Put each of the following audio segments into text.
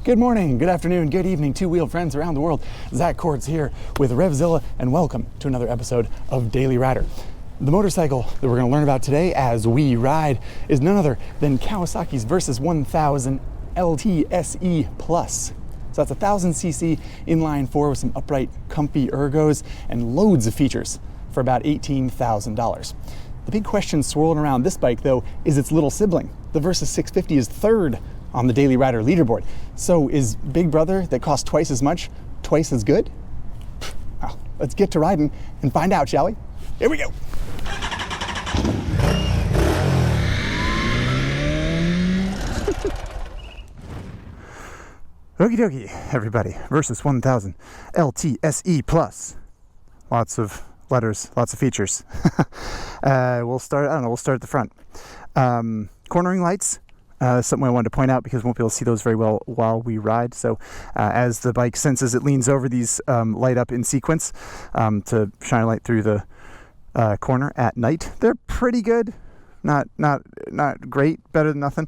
Good morning, good afternoon, good evening, two-wheeled friends around the world. Zack here with RevZilla, and welcome to another episode of Daily Rider. The motorcycle that we're going to learn about today as we ride is none other than Kawasaki's Versys 1000 LTSE Plus. So that's a 1000cc inline four with some upright, comfy ergos and loads of features for about $18,000. The big question swirling around this bike, though, is its little sibling. The Versys 650 is third on the Daily Rider leaderboard. So is big brother that costs twice as much, twice as good? Well, let's get to riding and find out, shall we? Here we go. Okie dokie, everybody. Versys 1000 LTSE Plus. Lots of letters, lots of features. We'll start at the front. Cornering lights, something I wanted to point out because we won't be able to see those very well while we ride. So as the bike senses it leans over, these light up in sequence to shine a light through the corner at night. They're pretty good, not great, better than nothing.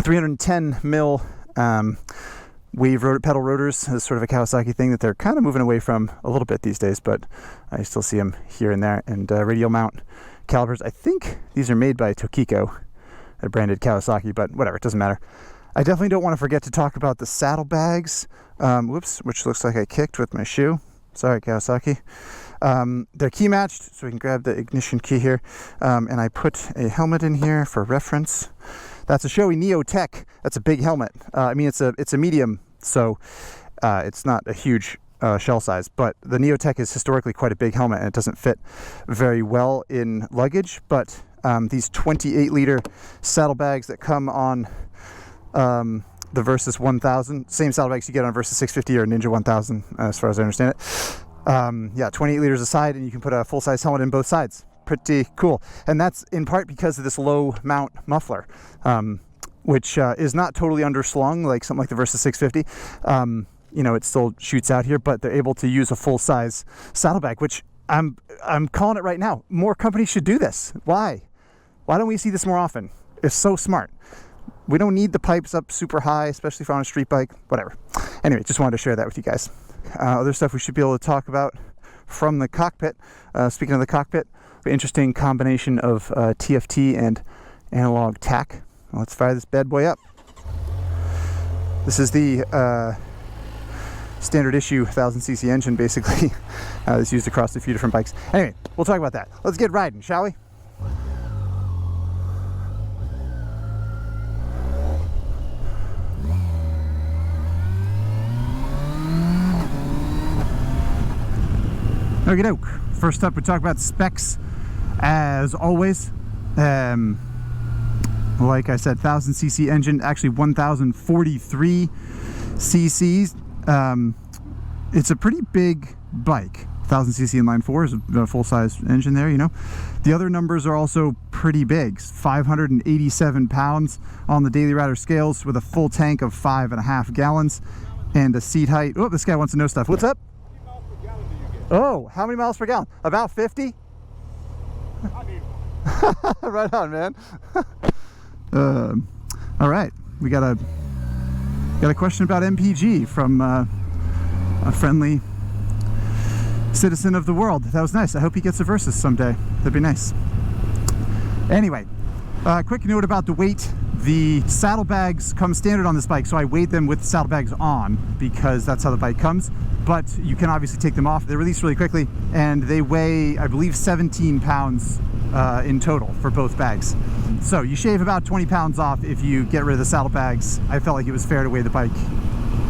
310 mil wave pedal rotors is sort of a Kawasaki thing that they're kind of moving away from a little bit these days, but I still see them here and there. And radial mount calipers, I think these are made by Tokiko. They're branded Kawasaki, but whatever, it doesn't matter. I definitely don't want to forget to talk about the saddlebags, which looks like I kicked with my shoe. Sorry, Kawasaki. They're key matched, so we can grab the ignition key here. And I put a helmet in here for reference. That's a Shoei Neo Tech. That's a big helmet. I mean, it's a medium, so it's not a huge shell size, but the Neo Tech is historically quite a big helmet, and it doesn't fit very well in luggage. But these 28-liter saddlebags that come on the Versys 1000, same saddlebags you get on Versys 650 or Ninja 1000, as far as I understand it. Yeah, 28 liters a side, and you can put a full-size helmet in both sides. Pretty cool. And that's in part because of this low mount muffler, which is not totally underslung like something like the Versys 650. You know, it still shoots out here, but they're able to use a full-size saddlebag, which I'm calling it right now. More companies should do this. Why don't we see this more often? It's so smart. We don't need the pipes up super high, especially if on a street bike, whatever. Anyway, just wanted to share that with you guys. Other stuff we should be able to talk about from the cockpit. Speaking of the cockpit, interesting combination of TFT and analog tack. Let's fire this bad boy up. This is the standard issue 1000cc engine, basically. It's used across a few different bikes. Anyway, we'll talk about that. Let's get riding, shall we? Okie doke. First up, we talk about specs, as always. Like I said, 1000cc engine, actually 1043 cc's. It's a pretty big bike. 1000cc inline four is a full-size engine there, you know. The other numbers are also pretty big. 587 pounds on the Daily Rider scales with a full tank of 5.5 gallons and a seat height. Oh, this guy wants to know stuff. What's up? Oh, how many miles per gallon? About 50? Right on, man. All right, we got a question about MPG from a friendly citizen of the world. That was nice. I hope he gets a Versys someday. That'd be nice. Anyway, quick note about the weight. The saddlebags come standard on this bike, so I weighed them with saddlebags on because that's how the bike comes. But you can obviously take them off. They release really quickly, and they weigh, I believe, 17 pounds in total for both bags. So you shave about 20 pounds off if you get rid of the saddlebags. I felt like it was fair to weigh the bike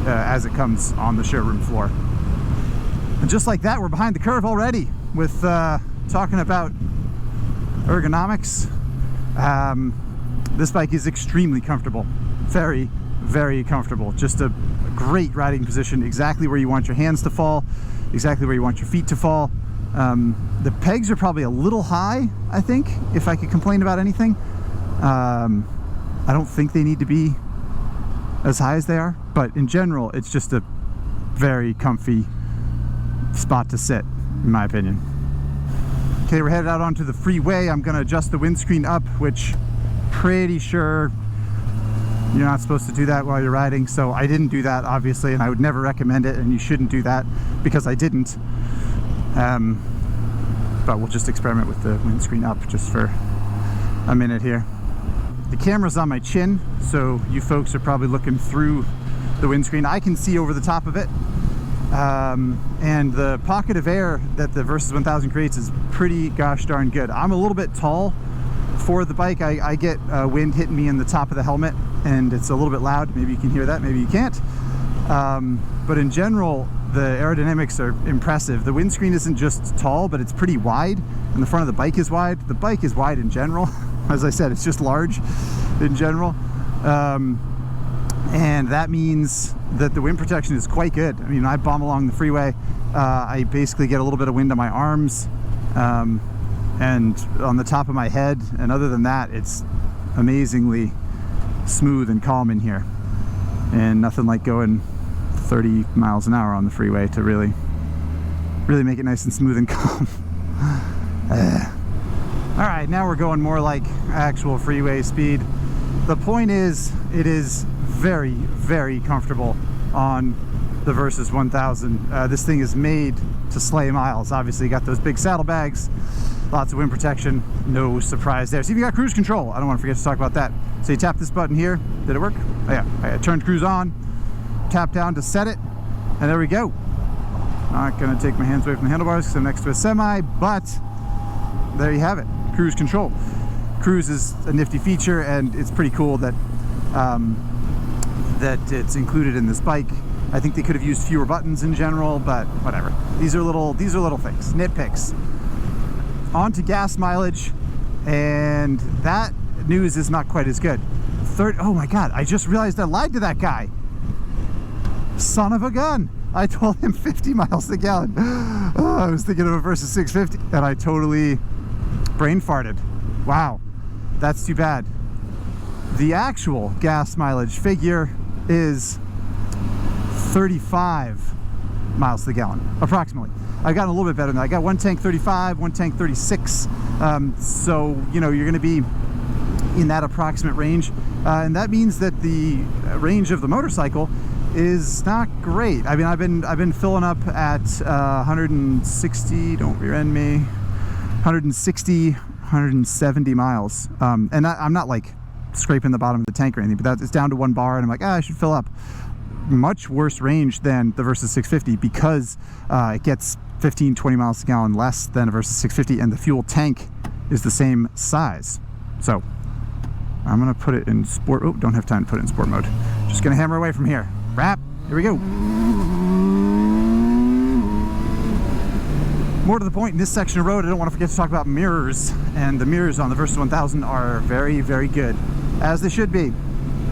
as it comes on the showroom floor. And just like that, we're behind the curve already with talking about ergonomics. This bike is extremely comfortable. Very, very comfortable. Just a great riding position, exactly where you want your hands to fall, exactly where you want your feet to fall. The pegs are probably a little high, I think, if I could complain about anything. I don't think they need to be as high as they are, but in general, it's just a very comfy spot to sit, in my opinion. Okay, we're headed out onto the freeway. I'm gonna adjust the windscreen up, which pretty sure You're not supposed to do that while you're riding, so I didn't do that, obviously, and I would never recommend it, and you shouldn't do that because I didn't. But we'll just experiment with the windscreen up just for a minute here. The camera's on my chin, so you folks are probably looking through the windscreen. I can see over the top of it, and the pocket of air that the Versys 1000 creates is pretty gosh darn good. I'm a little bit tall for the bike. I get wind hitting me in the top of the helmet, and it's a little bit loud. Maybe you can hear that, maybe you can't. But in general, the aerodynamics are impressive. The windscreen isn't just tall, but it's pretty wide, and the front of the bike is wide. The bike is wide in general. As I said, it's just large in general. And that means that the wind protection is quite good. I mean, I bomb along the freeway, I basically get a little bit of wind on my arms, and on the top of my head, and other than that, it's amazingly smooth and calm in here, and nothing like going 30 miles an hour on the freeway to really make it nice and smooth and calm. All right, now we're going more like actual freeway speed. The point is, it is very, very comfortable on the Versys 1000. This thing is made to slay miles. Obviously, you got those big saddlebags, lots of wind protection, no surprise there. See if you got cruise control. I don't want to forget to talk about that. So you tap this button here. Did it work? Oh yeah, I turned cruise on, tap down to set it, and there we go. Not gonna take my hands away from the handlebars because I'm next to a semi, but there you have it, cruise control. Cruise is a nifty feature, and it's pretty cool that that it's included in this bike. I think they could have used fewer buttons in general, but whatever. These are little things, nitpicks. On to gas mileage, and that news is not quite as good. Oh my god, I just realized I lied to that guy. Son of a gun. I told him 50 miles a gallon. Oh, I was thinking of a Versys 650, and I totally brain farted. Wow, that's too bad. The actual gas mileage figure is 35 miles to the gallon, approximately. I've gotten a little bit better than that. I got one tank 35, one tank 36. So, you know, you're going to be in that approximate range. And that means that the range of the motorcycle is not great. I mean, I've been filling up at 160, don't rear end me, 160, 170 miles. And I'm not like scraping the bottom of the tank or anything, but it's down to one bar, and I'm like, I should fill up. Much worse range than the Versys 650 because it gets 15-20 miles a gallon less than a Versys 650, and the fuel tank is the same size. So I'm gonna put it in sport. Oh, don't have time to put it in sport mode. Just gonna hammer away from here. Wrap. Here we go. More to the point, in this section of road, I don't want to forget to talk about mirrors, and the mirrors on the Versys 1000 are very, very good, as they should be.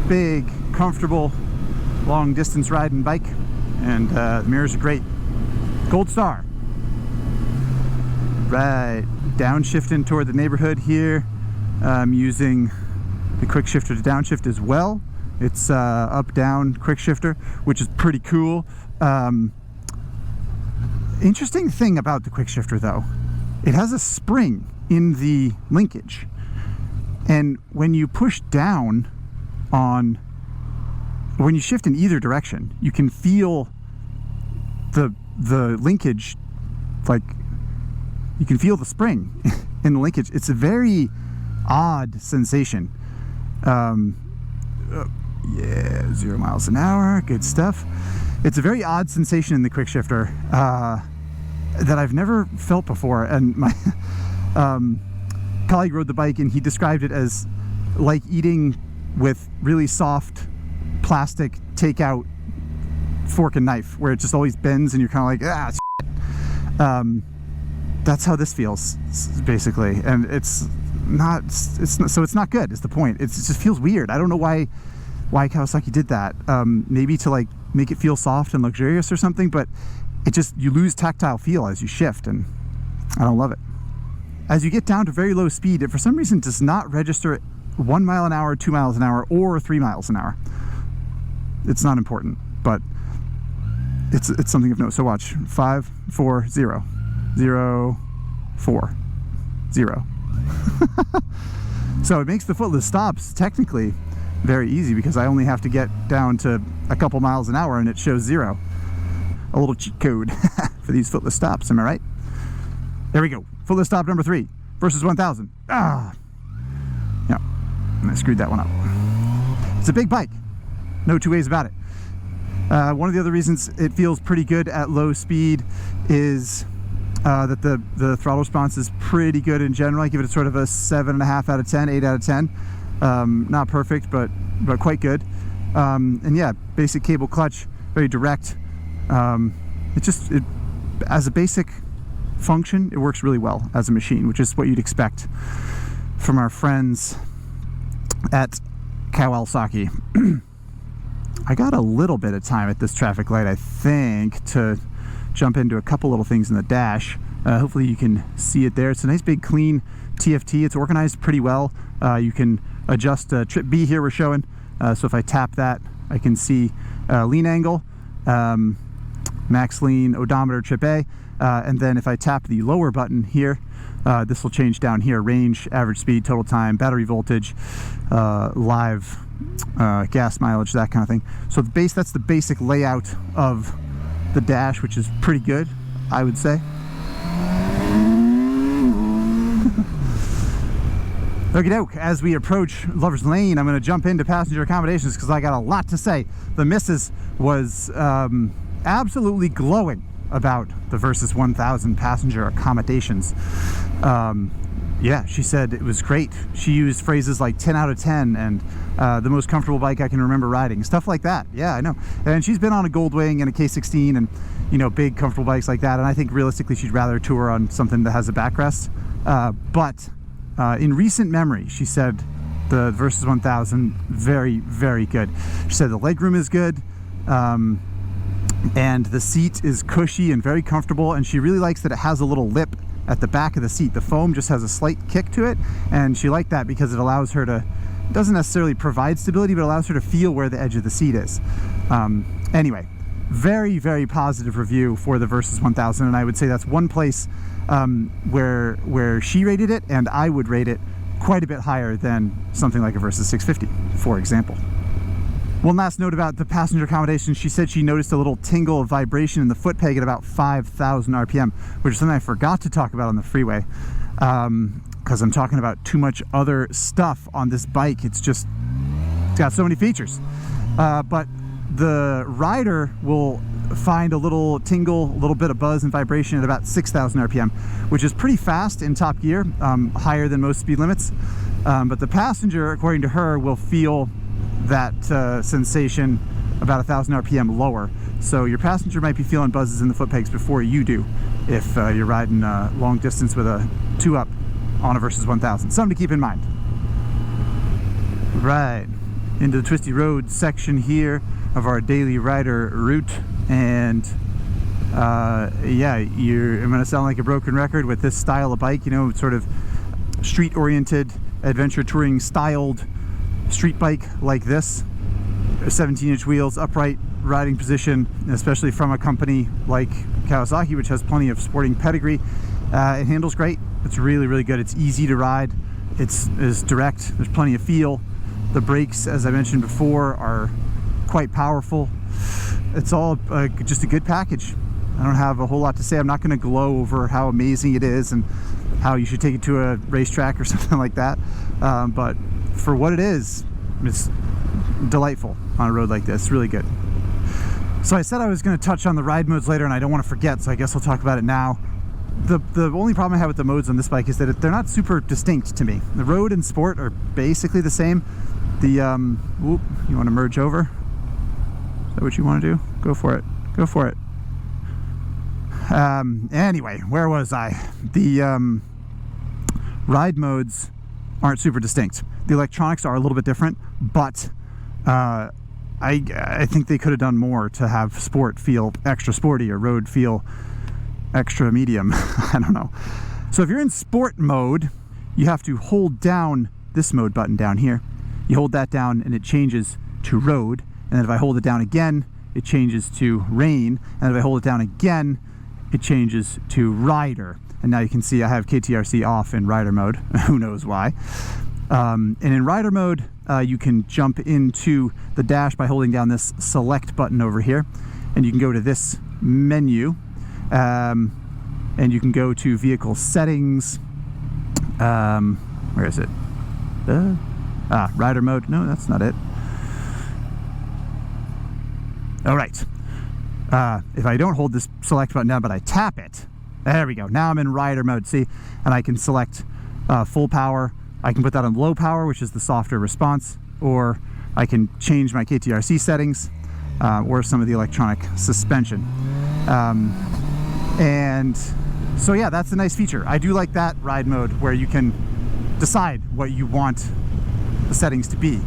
Big, comfortable, long distance riding bike, and the mirrors are great. Gold star. Right, downshifting toward the neighborhood here. I'm using the quick shifter to downshift as well. It's up down quick shifter, which is pretty cool. Interesting thing about the quick shifter though, it has a spring in the linkage, and when you push down on, when you shift in either direction, you can feel the linkage, like you can feel the spring in the linkage. It's a very odd sensation. Yeah, 0 miles an hour, good stuff. It's a very odd sensation in the quick shifter that I've never felt before, and my colleague rode the bike and he described it as like eating with really soft plastic takeout fork and knife, where it just always bends and you're kind of like, ah, shit. That's how this feels basically, and it's not good is the point. It just feels weird. I don't know why Kawasaki did that. Maybe to like make it feel soft and luxurious or something, but it just, you lose tactile feel as you shift, and I don't love it. As you get down to very low speed, it for some reason does not register 1 mile an hour, 2 miles an hour, or 3 miles an hour. It's not important, but it's something of note. So watch, 5, 4, 0, 0, 4, 0. So it makes the footless stops technically very easy because I only have to get down to a couple miles an hour and it shows 0. A little cheat code for these footless stops, am I right? There we go. Footless stop number 3, Versys 1000. Yeah, I screwed that one up. It's a big bike, no two ways about it. One of the other reasons it feels pretty good at low speed is that the throttle response is pretty good in general. I give it sort of a 7.5 out of 10, 8 out of 10. Not perfect, but quite good. And yeah, basic cable clutch, very direct. It as a basic function, it works really well as a machine, which is what you'd expect from our friends at Kawasaki. I got a little bit of time at this traffic light, I think, to jump into a couple little things in the dash. Hopefully you can see it there. It's a nice big clean TFT. It's organized pretty well. You can adjust trip B here we're showing. So if I tap that, I can see lean angle, max lean, odometer, trip A. And then if I tap the lower button here, this will change down here: range, average speed, total time, battery voltage, live gas mileage, that kind of thing. So that's the basic layout of the dash, which is pretty good, I would say. Okie doke, as we approach Lover's Lane, I'm going to jump into passenger accommodations because I got a lot to say. The missus was absolutely glowing about the Versys 1000 passenger accommodations. Yeah, she said it was great. She used phrases like 10 out of 10 and the most comfortable bike I can remember riding, stuff like that. Yeah, I know. And she's been on a Goldwing and a K16 and, you know, big comfortable bikes like that. And I think realistically she'd rather tour on something that has a backrest. But in recent memory, she said the Versys 1000, very, very good. She said the legroom is good. And the seat is cushy and very comfortable, and she really likes that it has a little lip at the back of the seat. The foam just has a slight kick to it, and she liked that because it allows her to, doesn't necessarily provide stability, but allows her to feel where the edge of the seat is. Anyway, very, very positive review for the Versys 1000, and I would say that's one place where she rated it, and I would rate it quite a bit higher than something like a Versys 650, for example. One last note about the passenger accommodations. She said she noticed a little tingle of vibration in the foot peg at about 5,000 RPM, which is something I forgot to talk about on the freeway because I'm talking about too much other stuff on this bike. It's got so many features. But the rider will find a little tingle, a little bit of buzz and vibration at about 6,000 RPM, which is pretty fast in top gear, higher than most speed limits. But the passenger, according to her, will feel that sensation about 1,000 RPM lower. So your passenger might be feeling buzzes in the foot pegs before you do if you're riding long distance with a 2-up on a Versys 1000. Something to keep in mind. Right, into the twisty road section here of our daily rider route. And yeah, I'm going to sound like a broken record with this style of bike, you know, sort of street-oriented, adventure touring styled street bike like this. 17-inch wheels, upright riding position, especially from a company like Kawasaki, which has plenty of sporting pedigree. It handles great. It's really, really good. It's easy to ride. It's direct. There's plenty of feel. The brakes, as I mentioned before, are quite powerful. It's all just a good package. I don't have a whole lot to say. I'm not going to glow over how amazing it is and how you should take it to a racetrack or something like that. But for what it is, it's delightful on a road like this. Really good. So I said I was going to touch on the ride modes later, and I don't want to forget, so I guess I'll talk about it now. The only problem I have with the modes on this bike is that they're not super distinct to me. The road and sport are basically the same. Whoop, you want to merge over? Is that what you want to do? Go for it. Go for it. Anyway, where was I? The ride modes aren't super distinct. The electronics are a little bit different, but I think they could have done more to have sport feel extra sporty or road feel extra medium. I don't know. So if you're in sport mode, you have to hold down this mode button down here. You hold that down and it changes to road. And then if I hold it down again, it changes to rain. And if I hold it down again, it changes to rider. And now you can see I have KTRC off in rider mode. Who knows why? And in rider mode, you can jump into the dash by holding down this select button over here, and you can go to this menu, and you can go to vehicle settings. Where is it? Rider mode. No, that's not it. All right. If I don't hold this select button down, but I tap it, there we go. Now I'm in rider mode. See, and I can select full power. I can put that on low power, which is the softer response, or I can change my KTRC settings, or some of the electronic suspension. And so yeah, that's a nice feature. I do like that ride mode where you can decide what you want the settings to be.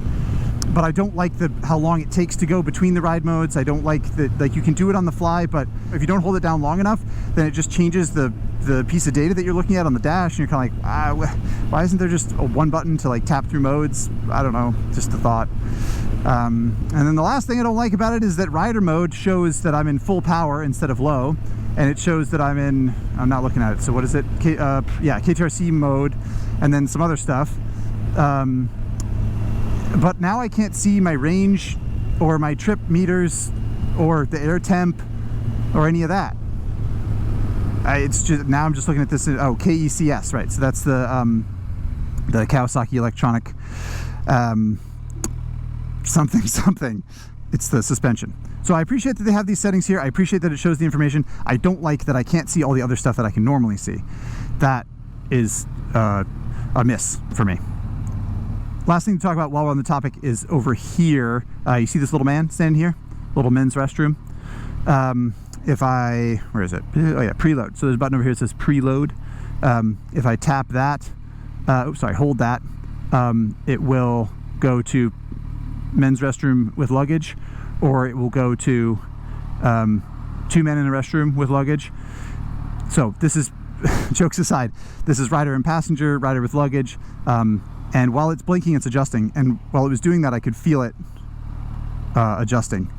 But I don't like how long it takes to go between the ride modes. I don't like that, like, you can do it on the fly, but if you don't hold it down long enough, then it just changes the piece of data that you're looking at on the dash, and you're kind of like, why isn't there just one button to like tap through modes? I don't know, just a thought. And then the last thing I don't like about it is that rider mode shows that I'm in full power instead of low, and it shows that I'm not looking at it, so what is it? Yeah, KTRC mode, and then some other stuff. But now I can't see my range or my trip meters or the air temp or any of that. It's just, now I'm just looking at this. Oh, KECS, right? So that's the Kawasaki electronic something. It's the suspension. So I appreciate that they have these settings here. I appreciate that it shows the information. I don't like that I can't see all the other stuff that I can normally see. That is a miss for me. Last thing to talk about while we're on the topic is over here. You see this little man standing here? Little men's restroom. Where is it? Oh yeah, preload. So there's a button over here that says preload. If I tap that, hold that, it will go to men's restroom with luggage, or it will go to 2 men in a restroom with luggage. So this is, jokes aside, this is rider and passenger, rider with luggage. And while it's blinking, it's adjusting. And while it was doing that, I could feel it adjusting.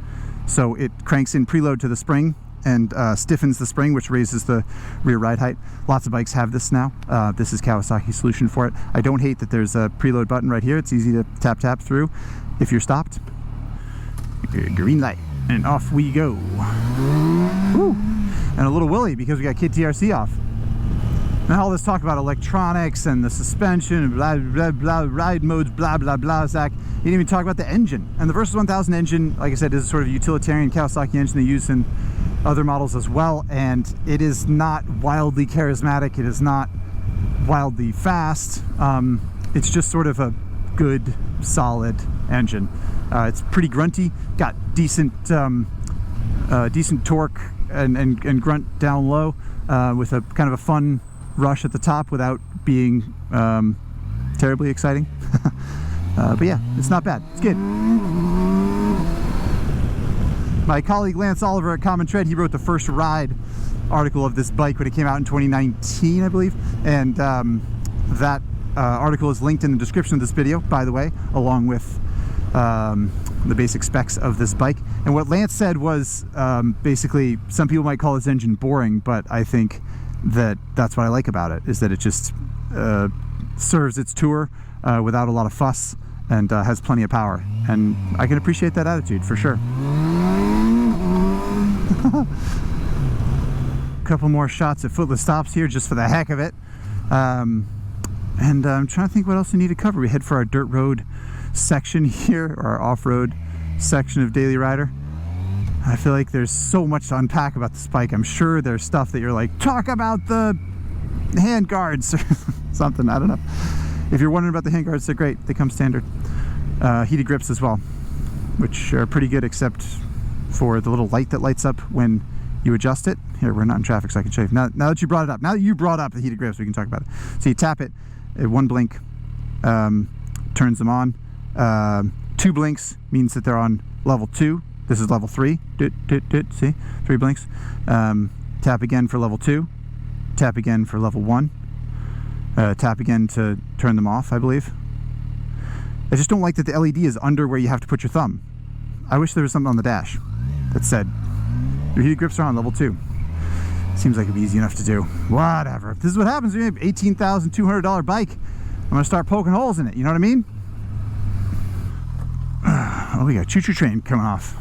So it cranks in preload to the spring and stiffens the spring, which raises the rear ride height. Lots of bikes have this now. This is Kawasaki's solution for it. I don't hate that there's a preload button right here. It's easy to tap through if you're stopped. Green light, and off we go. Woo. And a little willy because we got KTRC off. Now all this talk about electronics and the suspension and blah blah blah, ride modes, blah blah blah, Zack. You didn't even talk about the engine. And the Versys 1000 engine, like I said, is a sort of utilitarian Kawasaki engine they use in other models as well, and it is not wildly charismatic. It is not wildly fast. It's just sort of a good, solid engine. It's pretty grunty, got decent torque and grunt down low, with a kind of a fun rush at the top without being terribly exciting. But yeah, it's not bad. It's good. My colleague Lance Oliver at Common Tread, he wrote the first ride article of this bike when it came out in 2019, I believe, and that article is linked in the description of this video, by the way, along with the basic specs of this bike. And what Lance said was, basically, some people might call this engine boring, but I think that's what I like about it, is that it just serves its tour without a lot of fuss, and has plenty of power. And I can appreciate that attitude for sure. Couple more shots at footless stops here just for the heck of it. And I'm trying to think what else we need to cover. We head for our dirt road section here, or our off-road section of Daily Rider. I feel like there's so much to unpack about this bike. I'm sure there's stuff that you're like, talk about the hand guards or something, I don't know. If you're wondering about the hand guards, they're great. They come standard. Heated grips as well, which are pretty good except for the little light that lights up when you adjust it. Here, we're not in traffic, so I can show you. Now that you brought it up, now that you brought up the heated grips, we can talk about it. So you tap it, one blink turns them on. 2 blinks means that they're on level 2. This is level 3. See? 3 blinks. Tap again for level 2. Tap again for level 1. Tap again to turn them off, I believe. I just don't like that the LED is under where you have to put your thumb. I wish there was something on the dash that said, your heated grips are on level 2. Seems like it'd be easy enough to do. Whatever. If this is what happens when you have an $18,200 bike, I'm gonna start poking holes in it, you know what I mean? Oh, we got a choo-choo train coming off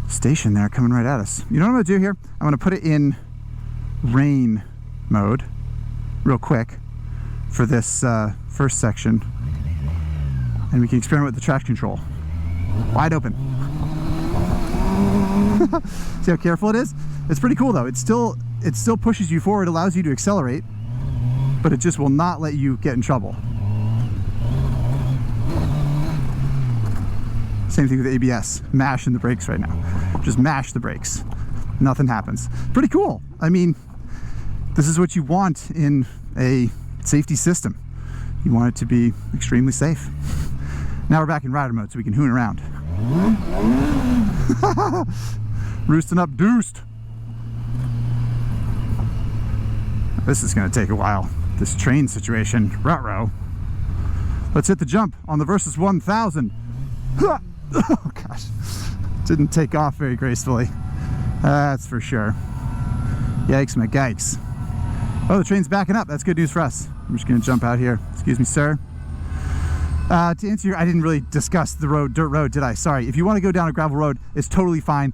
station there, coming right at us. You know what I'm gonna do here? I'm gonna put it in rain mode real quick for this first section, and we can experiment with the traction control. Wide open. See how careful it is? It's pretty cool though. It still pushes you forward, allows you to accelerate, but it just will not let you get in trouble. Same thing with ABS. Mashing the brakes right now. Just mash the brakes. Nothing happens. Pretty cool. I mean, this is what you want in a safety system. You want it to be extremely safe. Now we're back in rider mode so we can hoon around. Roosting up deuced. This is going to take a while. This train situation. Ruh-roh. Let's hit the jump on the Versys 1000. Oh gosh. Didn't take off very gracefully. That's for sure. Yikes, my yikes. Oh, the train's backing up. That's good news for us. I'm just going to jump out here. Excuse me, sir. To answer your, I didn't really discuss the road, dirt road, did I? Sorry. If you want to go down a gravel road, it's totally fine.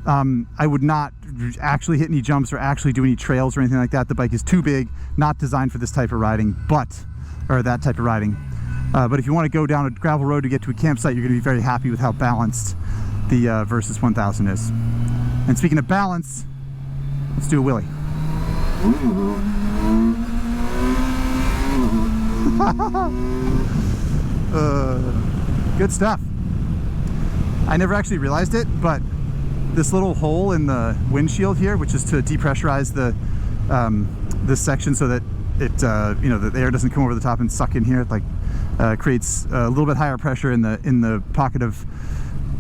I would not actually hit any jumps or actually do any trails or anything like that. The bike is too big, not designed for this type of riding, or that type of riding. But if you want to go down a gravel road to get to a campsite, you're going to be very happy with how balanced the Versys 1000 is. And speaking of balance, let's do a wheelie. Good stuff. I never actually realized it, but this little hole in the windshield here, which is to depressurize the this section so that it you know, the air doesn't come over the top and suck in here, like creates a little bit higher pressure in the pocket of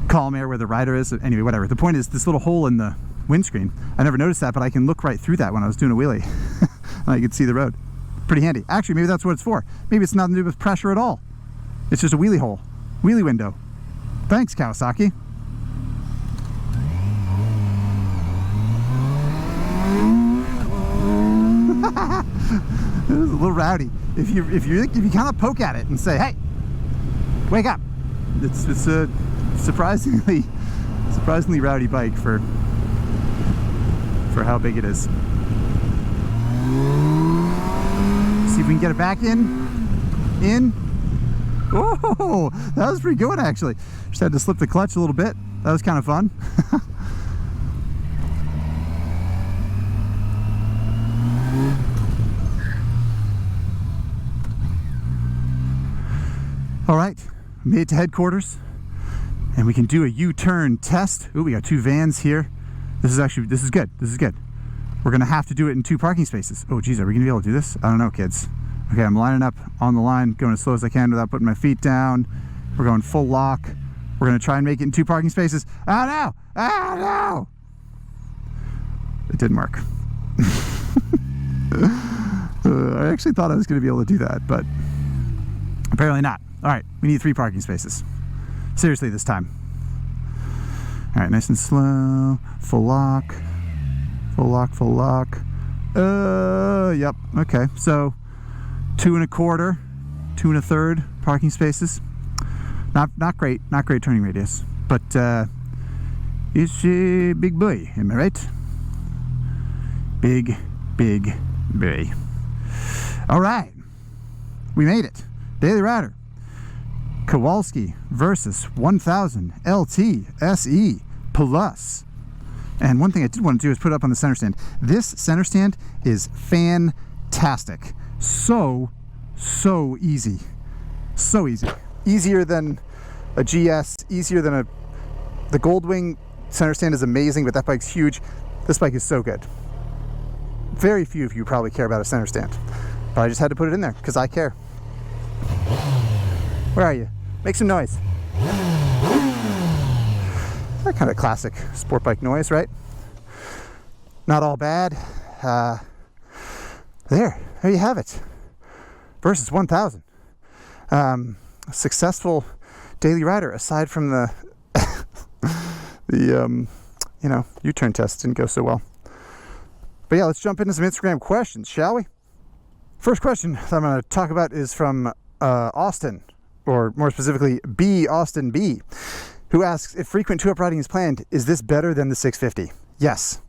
column air where the rider is. Anyway, whatever. The point is this little hole in the windscreen. I never noticed that, but I can look right through that when I was doing a wheelie. And I could see the road. Pretty handy. Actually, maybe that's what it's for. Maybe it's nothing to do with pressure at all. It's just a wheelie hole. Wheelie window. Thanks, Kawasaki. It was a little rowdy. If you kind of poke at it and say, "Hey, wake up!" It's a surprisingly rowdy bike for how big it is. See if we can get it back in. Oh, that was pretty good actually. Just had to slip the clutch a little bit. That was kind of fun. All right, made it to headquarters, and we can do a U-turn test. Ooh, we got two vans here. This is good. We're gonna have to do it in 2 parking spaces. Oh geez, are we gonna be able to do this? I don't know, kids. Okay, I'm lining up on the line, going as slow as I can without putting my feet down. We're going full lock. We're gonna try and make it in 2 parking spaces. Oh no! Oh no! It didn't work. I actually thought I was gonna be able to do that, but apparently not. All right, we need 3 parking spaces. Seriously this time. All right, nice and slow. Full lock. Full lock, full lock. Yep, okay. So 2 1/4, 2 1/3 parking spaces. Not great turning radius, but it's a big boy, am I right? Big boy. All right, we made it. Daily Rider. Kawasaki Versys 1000 LT SE Plus. And one thing I did want to do is put it up on the center stand. This center stand is fantastic. So easy. So easy. Easier than a GS, easier than the Goldwing center stand is amazing, but that bike's huge. This bike is so good. Very few of you probably care about a center stand, but I just had to put it in there because I care. Where are you? Make some noise. That kind of classic sport bike noise, right? Not all bad. There you have it. Versys 1000. A successful daily rider, aside from the U-turn test didn't go so well. But yeah, let's jump into some Instagram questions, shall we? First question that I'm going to talk about is from Austin, or more specifically, Austin B. who asks, if frequent two-up riding is planned, is this better than the 650? Yes.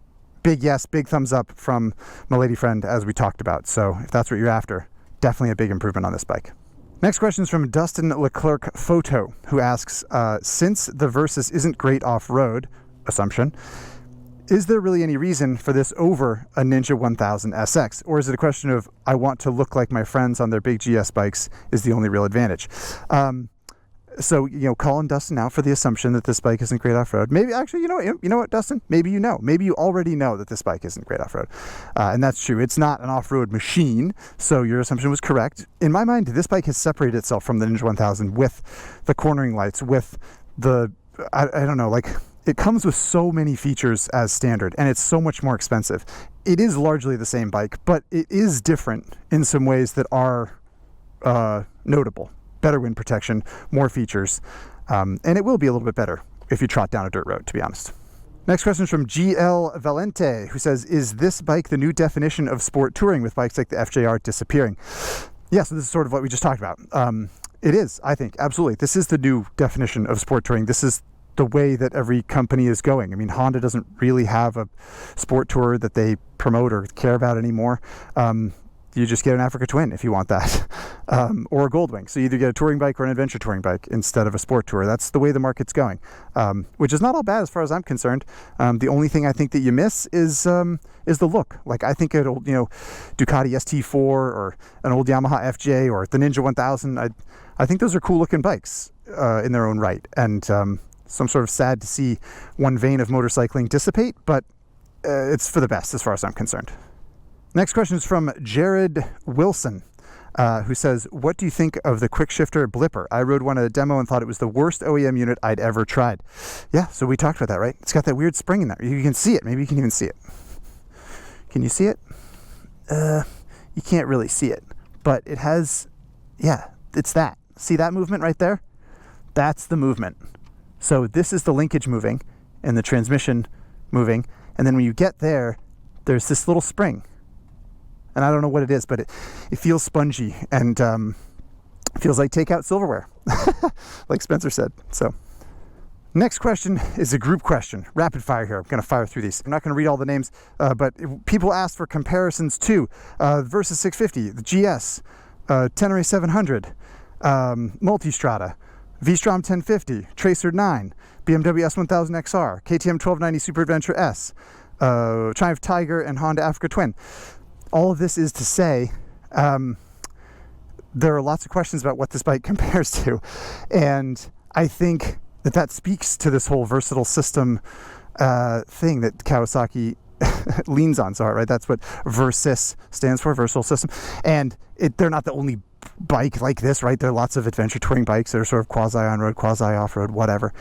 Yes, big thumbs up from my lady friend, as we talked about. So if that's what you're after, definitely a big improvement on this bike. Next question is from Dustin Leclerc Photo, who asks, since the Versys isn't great off-road, assumption, is there really any reason for this over a Ninja 1000 SX? Or is it a question of, I want to look like my friends on their big GS bikes is the only real advantage? So, calling Dustin out for the assumption that this bike isn't great off-road. Maybe, actually, you know what, Dustin? Maybe you know. Maybe you already know that this bike isn't great off-road. And that's true. It's not an off-road machine, so your assumption was correct. In my mind, this bike has separated itself from the Ninja 1000 with the cornering lights, with the, I don't know, like, it comes with so many features as standard, and it's so much more expensive. It is largely the same bike, but it is different in some ways that are notable. Better wind protection, more features, and it will be a little bit better if you trot down a dirt road, to be honest. Next question is from GL Valente, who says, is this bike the new definition of sport touring with bikes like the FJR disappearing? Yeah, so this is sort of what we just talked about. It is, I think, absolutely. This is the new definition of sport touring. This is the way that every company is going. I mean, Honda doesn't really have a sport tourer that they promote or care about anymore. You just get an Africa Twin if you want that, or a Goldwing. So you either get a touring bike or an adventure touring bike instead of a sport tourer. That's the way the market's going, which is not all bad as far as I'm concerned. The only thing I think that you miss is the look. Like, I think an old, Ducati ST4 or an old Yamaha FJ or the Ninja 1000. I think those are cool looking bikes in their own right, and so I'm sort of sad to see one vein of motorcycling dissipate, but it's for the best as far as I'm concerned. Next question is from Jared Wilson, who says, what do you think of the quick shifter Blipper? I rode one at a demo and thought it was the worst OEM unit I'd ever tried. Yeah, so we talked about that, right? It's got that weird spring in there. You can see it. Maybe you can even see it. Can you see it? You can't really see it, but it has, yeah, it's that. See that movement right there? That's the movement. So this is the linkage moving and the transmission moving. And then when you get there, there's this little spring. And I don't know what it is, but it feels spongy and feels like takeout silverware, like Spencer said. So next question is a group question, rapid fire here. I'm going to fire through these. I'm not going to read all the names, but people asked for comparisons to Versys 650, the GS, Tenere 700, Multistrada, V-Strom 1050, Tracer 9, BMW S1000 XR, KTM 1290 Super Adventure S, Triumph Tiger, and Honda Africa Twin. All of this is to say, there are lots of questions about what this bike compares to, and I think that speaks to this whole versatile system thing that Kawasaki leans on. So, right, that's what Versys stands for, versatile system. And they're not the only bike like this, right? There are lots of adventure touring bikes that are sort of quasi on-road, quasi off-road, whatever.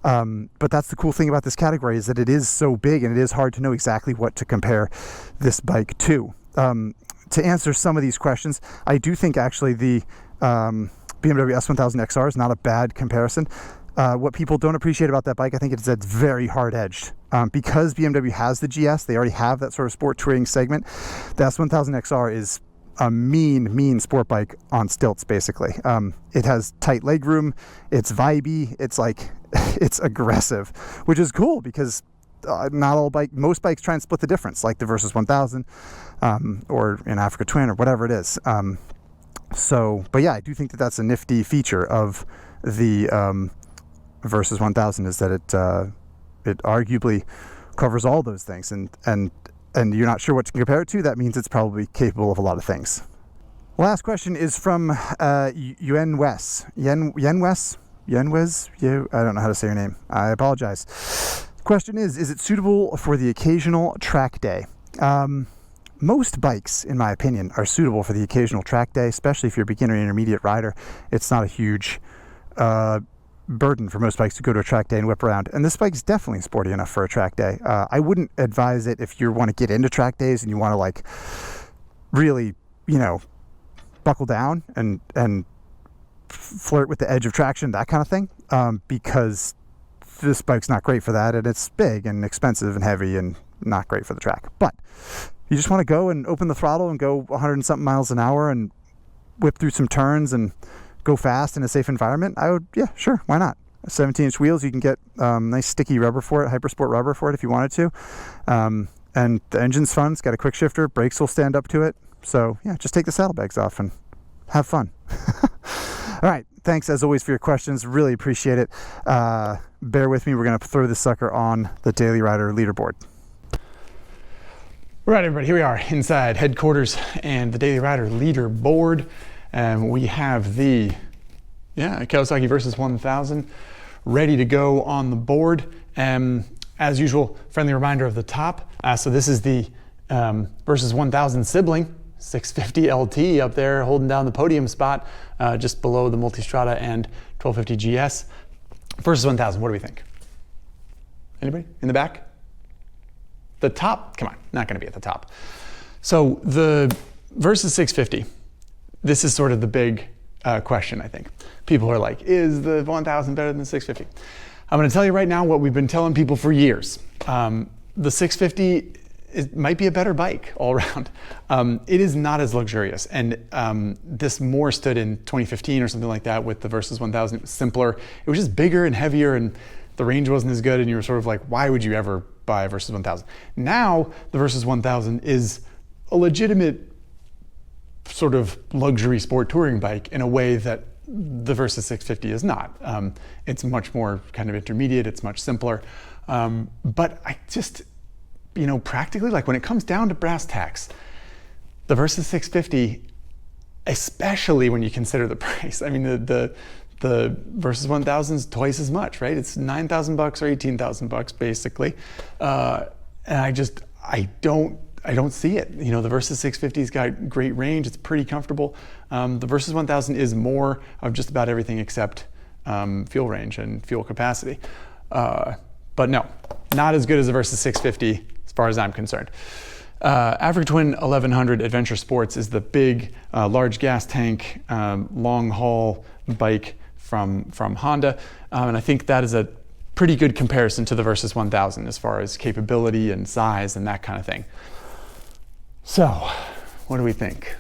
But that's the cool thing about this category, is that it is so big and it is hard to know exactly what to compare this bike to. To answer some of these questions, I do think actually the BMW S1000 XR is not a bad comparison. What people don't appreciate about that bike, I think, is that it's very hard-edged. Because BMW has the GS, they already have that sort of sport touring segment. The S1000 XR is a mean sport bike on stilts, basically. It has tight legroom, it's vibey, it's like, it's aggressive, which is cool because most bikes try and split the difference, like the Versys 1000 or an Africa Twin or whatever it is. But yeah, I do think that that's a nifty feature of the Versys 1000, is that it arguably covers all those things, and you're not sure what to compare it to. That means it's probably capable of a lot of things. Last question is from Yuen Wes. Yenwes? I don't know how to say your name. I apologize. Question is it suitable for the occasional track day? Most bikes, in my opinion, are suitable for the occasional track day, especially if you're a beginner intermediate rider. It's not a huge burden for most bikes to go to a track day and whip around. And this bike's definitely sporty enough for a track day. I wouldn't advise it if you want to get into track days and you want to, like, really, buckle down and flirt with the edge of traction, that kind of thing, because this bike's not great for that, and it's big and expensive and heavy and not great for the track. But you just want to go and open the throttle and go 100 and something miles an hour and whip through some turns and go fast in a safe environment, I would, yeah, sure, why not? 17-inch wheels. You can get nice sticky rubber for it, Hypersport rubber for it if you wanted to. And the engine's fun. It's got a quick shifter. Brakes will stand up to it. So yeah, just take the saddlebags off and have fun. All right, thanks as always for your questions. Really appreciate it. Bear with me. We're going to throw this sucker on the Daily Rider leaderboard. All right, everybody, here we are inside headquarters and the Daily Rider leaderboard. And we have the Kawasaki Versys 1000 ready to go on the board. As usual, friendly reminder of the top. So this is the Versys 1000 sibling, 650 LT up there holding down the podium spot just below the Multistrada and 1250 GS. Versys 1000, what do we think? Anybody in the back? The top, come on, not gonna be at the top. So the Versys 650, this is sort of the big question, I think. People are like, is the 1000 better than the 650? I'm gonna tell you right now what we've been telling people for years. The 650 might be a better bike all around. It is not as luxurious. And this more stood in 2015 or something like that with the Versys 1000. It was simpler. It was just bigger and heavier and the range wasn't as good. And you were sort of like, why would you ever buy a Versys 1000? Now the Versys 1000 is a legitimate sort of luxury sport touring bike in a way that the Versys 650 is not. It's much more kind of intermediate. It's much simpler. But I just, practically, like when it comes down to brass tacks, the Versys 650, especially when you consider the price, I mean, the Versys 1000 is twice as much, right? It's $9,000 or $18,000 basically. And I don't see it. The Versys 650's got great range. It's pretty comfortable. The Versys 1000 is more of just about everything except fuel range and fuel capacity. But no, not as good as the Versys 650 as far as I'm concerned. Africa Twin 1100 Adventure Sports is the big, large gas tank, long haul bike from Honda. And I think that is a pretty good comparison to the Versys 1000 as far as capability and size and that kind of thing. So, what do we think?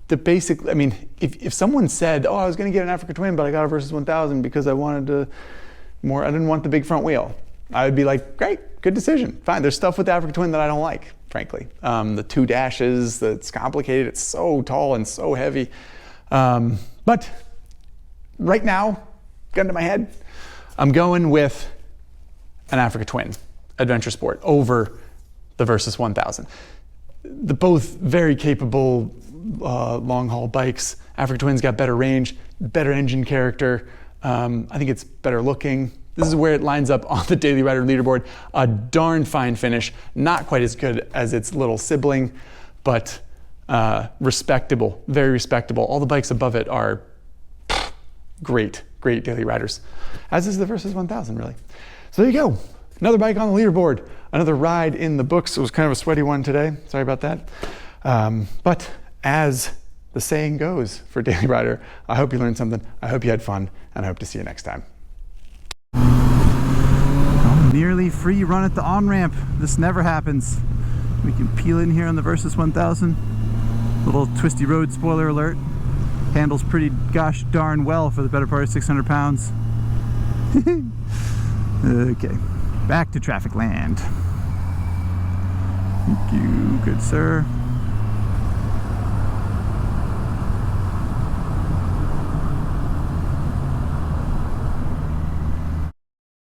If someone said, oh, I was gonna get an Africa Twin, but I got a Versys 1000 because I didn't want the big front wheel, I would be like, great, good decision, fine. There's stuff with the Africa Twin that I don't like, frankly. The 2 dashes, it's complicated, it's so tall and so heavy. But right now, gun to my head, I'm going with an Africa Twin Adventure Sport over the Versys 1000. Both very capable long haul bikes. Africa Twin's got better range, better engine character. I think it's better looking. This is where it lines up on the Daily Rider leaderboard. A darn fine finish, not quite as good as its little sibling, but respectable, very respectable. All the bikes above it are great Daily Riders, as is the Versys 1000 really. So there you go. Another bike on the leaderboard, another ride in the books. It was kind of a sweaty one today. Sorry about that. But as the saying goes for Daily Rider, I hope you learned something. I hope you had fun, and I hope to see you next time. Nearly free run at the on-ramp. This never happens. We can peel in here on the Versys 1000. Little twisty road spoiler alert. Handles pretty gosh darn well for the better part of 600 pounds. Okay. Back to traffic land. Thank you, good sir.